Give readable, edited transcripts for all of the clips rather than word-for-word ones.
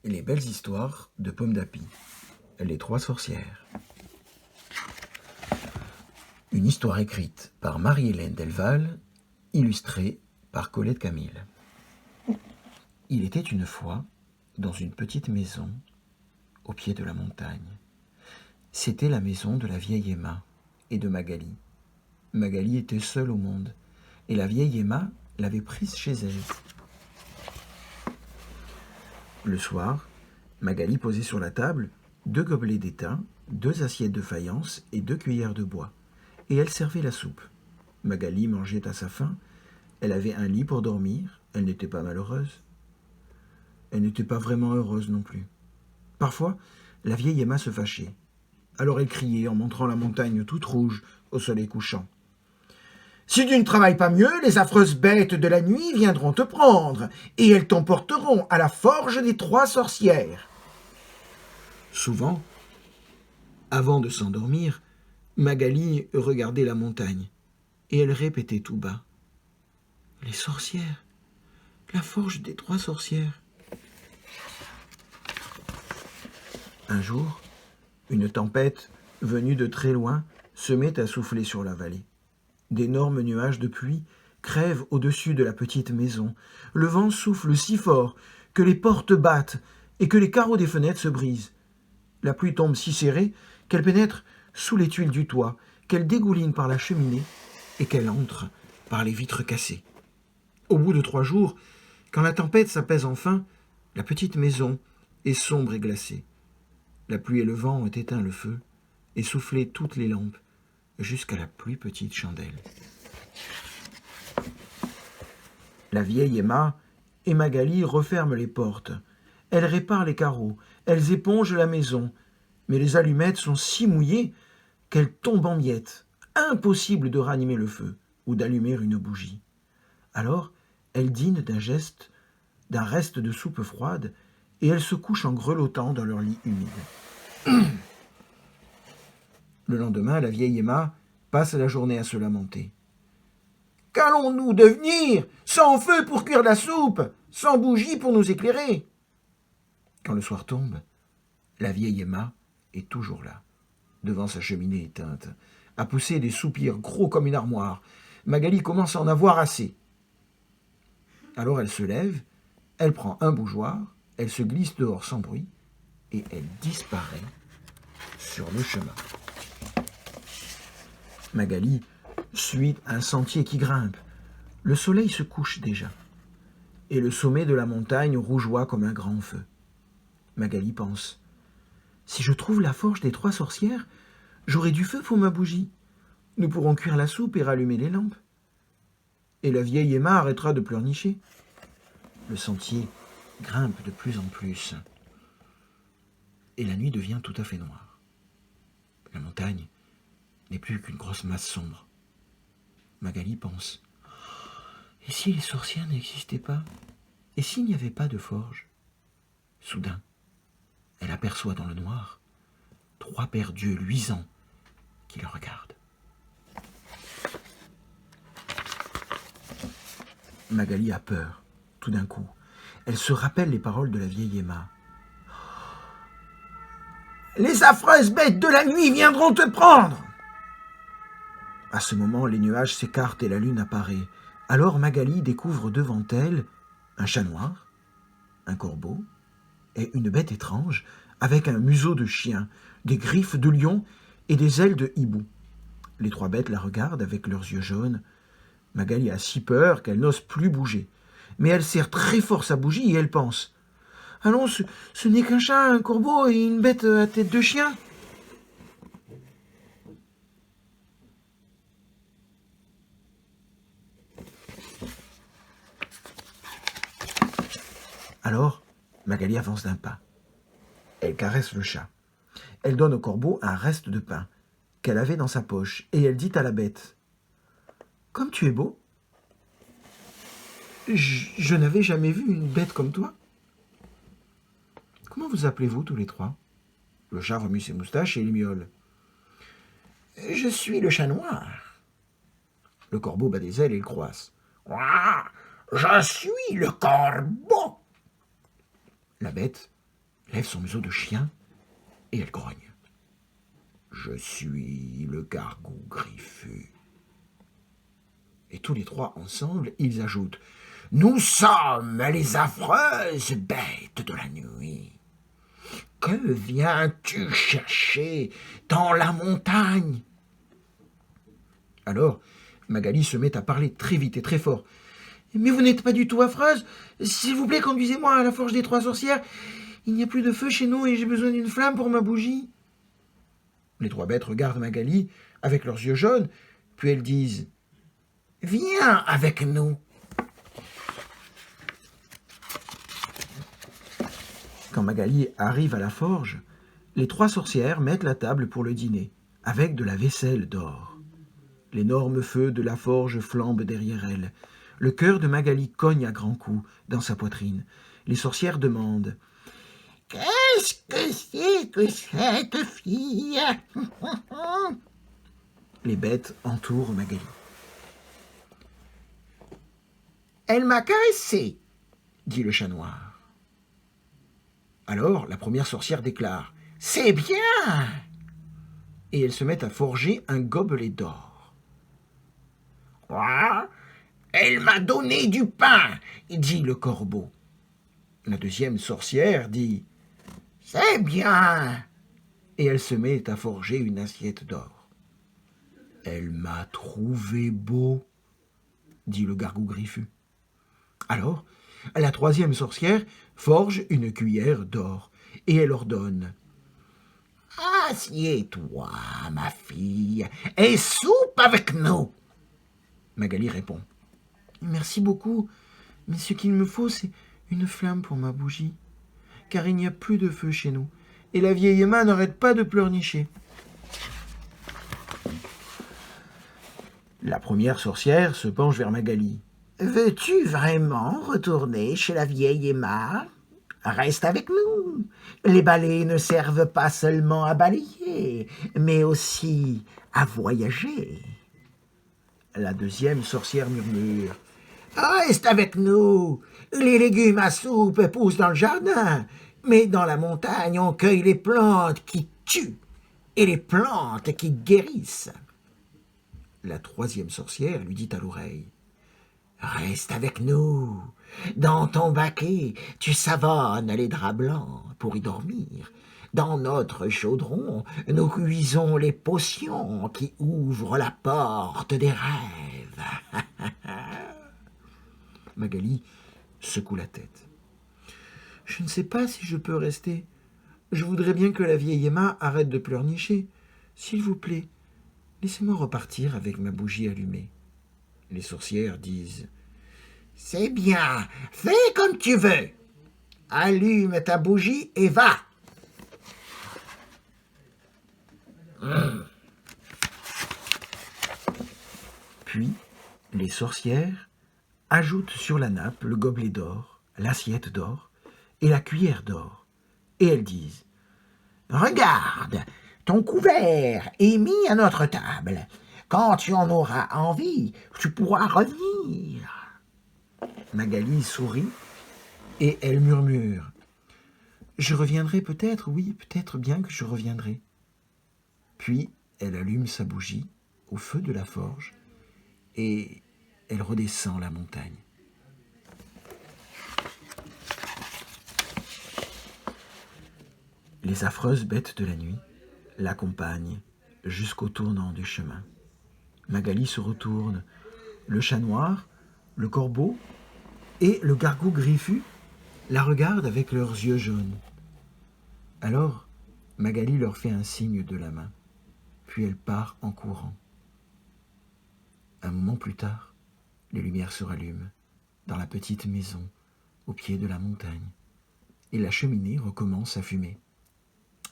Les belles histoires de Pomme d'Api. Les trois sorcières. Une histoire écrite par Marie-Hélène Delval, illustrée par Colette Camille. Il était une fois dans une petite maison au pied de la montagne. C'était la maison de la vieille Emma et de Magali. Magali était seule au monde et la vieille Emma l'avait prise chez elle. Le soir, Magali posait sur la table 2 gobelets d'étain, 2 assiettes de faïence et 2 cuillères de bois, et elle servait la soupe. Magali mangeait à sa faim, elle avait un lit pour dormir, elle n'était pas malheureuse. Elle n'était pas vraiment heureuse non plus. Parfois, la vieille Emma se fâchait. Alors elle criait en montrant la montagne toute rouge au soleil couchant. « Si tu ne travailles pas mieux, les affreuses bêtes de la nuit viendront te prendre, et elles t'emporteront à la forge des 3 sorcières. » Souvent, avant de s'endormir, Magali regardait la montagne, et elle répétait tout bas. « Les sorcières, la forge des 3 sorcières. » Un jour, une tempête, venue de très loin, se met à souffler sur la vallée. D'énormes nuages de pluie crèvent au-dessus de la petite maison. Le vent souffle si fort que les portes battent et que les carreaux des fenêtres se brisent. La pluie tombe si serrée qu'elle pénètre sous les tuiles du toit, qu'elle dégouline par la cheminée et qu'elle entre par les vitres cassées. Au bout de 3 jours, quand la tempête s'apaise enfin, la petite maison est sombre et glacée. La pluie et le vent ont éteint le feu et soufflé toutes les lampes jusqu'à la plus petite chandelle. La vieille Emma et Magali referment les portes. Elles réparent les carreaux, elles épongent la maison, mais les allumettes sont si mouillées qu'elles tombent en miettes. Impossible de ranimer le feu ou d'allumer une bougie. Alors, elles dînent d'un reste de soupe froide, et elles se couchent en grelottant dans leur lit humide. Le lendemain, la vieille Emma passe la journée à se lamenter. « Qu'allons-nous devenir, sans feu pour cuire la soupe, sans bougie pour nous éclairer ?» Quand le soir tombe, la vieille Emma est toujours là, devant sa cheminée éteinte, à pousser des soupirs gros comme une armoire. Magali commence à en avoir assez. Alors elle se lève, elle prend un bougeoir, elle se glisse dehors sans bruit, et elle disparaît sur le chemin. Magali suit un sentier qui grimpe. Le soleil se couche déjà, et le sommet de la montagne rougeoie comme un grand feu. Magali pense, « Si je trouve la forge des 3 sorcières, j'aurai du feu pour ma bougie. Nous pourrons cuire la soupe et rallumer les lampes. » Et la vieille Emma arrêtera de pleurnicher. Le sentier grimpe de plus en plus, et la nuit devient tout à fait noire. La montagne n'est plus qu'une grosse masse sombre. Magali pense, « Et si les sorcières n'existaient pas? Et s'il n'y avait pas de forge ?» Soudain, elle aperçoit dans le noir 3 paires d'yeux luisants qui la regardent. Magali a peur, tout d'un coup. Elle se rappelle les paroles de la vieille Emma. « Les affreuses bêtes de la nuit viendront te prendre !» À ce moment, les nuages s'écartent et la lune apparaît. Alors Magali découvre devant elle un chat noir, un corbeau et une bête étrange avec un museau de chien, des griffes de lion et des ailes de hibou. Les 3 bêtes la regardent avec leurs yeux jaunes. Magali a si peur qu'elle n'ose plus bouger. Mais elle serre très fort sa bougie et elle pense, « Allons, ce n'est qu'un chat, un corbeau et une bête à tête de chien. » Alors, Magali avance d'un pas. Elle caresse le chat. Elle donne au corbeau un reste de pain qu'elle avait dans sa poche et elle dit à la bête, « Comme tu es beau, je n'avais jamais vu une bête comme toi. Comment vous appelez-vous tous les 3 ?» Le chat remue ses moustaches et il miaule. « Je suis le chat noir. » Le corbeau bat des ailes et le croasse. « Je suis le corbeau. » La bête lève son museau de chien et elle grogne. « Je suis le gargou griffu. » Et tous les trois ensemble, ils ajoutent « Nous sommes les affreuses bêtes de la nuit. Que viens-tu chercher dans la montagne ?» Alors, Magali se met à parler très vite et très fort. « Mais vous n'êtes pas du tout affreuse. S'il vous plaît, conduisez-moi à la forge des 3 sorcières. Il n'y a plus de feu chez nous et j'ai besoin d'une flamme pour ma bougie. » Les 3 bêtes regardent Magali avec leurs yeux jaunes, puis elles disent « Viens avec nous. » Quand Magali arrive à la forge, les 3 sorcières mettent la table pour le dîner, avec de la vaisselle d'or. L'énorme feu de la forge flambe derrière elle. Le cœur de Magali cogne à grands coups dans sa poitrine. Les sorcières demandent « Qu'est-ce que c'est que cette fille ?» Les bêtes entourent Magali. « Elle m'a caressé, » dit le chat noir. Alors la première sorcière déclare « C'est bien !» Et elle se met à forger un gobelet d'or. « Quoi ? Elle m'a donné du pain !» dit le corbeau. La deuxième sorcière dit « C'est bien !» Et elle se met à forger une assiette d'or. « Elle m'a trouvé beau !» dit le gargou griffu. Alors, la troisième sorcière forge une cuillère d'or et elle ordonne « Assieds-toi, ma fille, et soupe avec nous !» Magali répond « Merci beaucoup, mais ce qu'il me faut, c'est une flamme pour ma bougie, car il n'y a plus de feu chez nous, et la vieille Emma n'arrête pas de pleurnicher. » La première sorcière se penche vers Magali. « Veux-tu vraiment retourner chez la vieille Emma ? Reste avec nous. Les balais ne servent pas seulement à balayer, mais aussi à voyager. » La deuxième sorcière murmure. « Reste avec nous. Les légumes à soupe poussent dans le jardin, mais dans la montagne, on cueille les plantes qui tuent et les plantes qui guérissent. » La troisième sorcière lui dit à l'oreille. « Reste avec nous. Dans ton baquet, tu savonnes les draps blancs pour y dormir. Dans notre chaudron, nous cuisons les potions qui ouvrent la porte des rêves. » Magali secoue la tête. « Je ne sais pas si je peux rester. Je voudrais bien que la vieille Emma arrête de pleurnicher. S'il vous plaît, laissez-moi repartir avec ma bougie allumée. » Les sorcières disent « C'est bien, fais comme tu veux. Allume ta bougie et va. » Puis, les sorcières ajoutent sur la nappe le gobelet d'or, l'assiette d'or et la cuillère d'or. Et elles disent « Regarde, ton couvert est mis à notre table. Quand tu en auras envie, tu pourras revenir. » Magali sourit et elle murmure « Je reviendrai peut-être, oui, peut-être bien que je reviendrai. » Puis elle allume sa bougie au feu de la forge et elle redescend la montagne. Les affreuses bêtes de la nuit l'accompagnent jusqu'au tournant du chemin. Magali se retourne. Le chat noir, le corbeau et le gargou griffu la regardent avec leurs yeux jaunes. Alors, Magali leur fait un signe de la main, puis elle part en courant. Un moment plus tard, les lumières se rallument dans la petite maison au pied de la montagne et la cheminée recommence à fumer.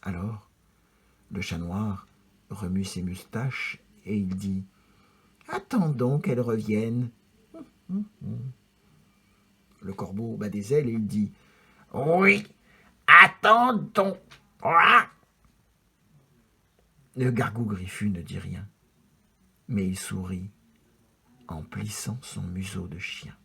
Alors, le chat noir remue ses moustaches et il dit « Attendons qu'elle revienne. » Le corbeau bat des ailes et il dit « Oui, attendons. » Le gargou griffu ne dit rien, mais il sourit en plissant son museau de chien.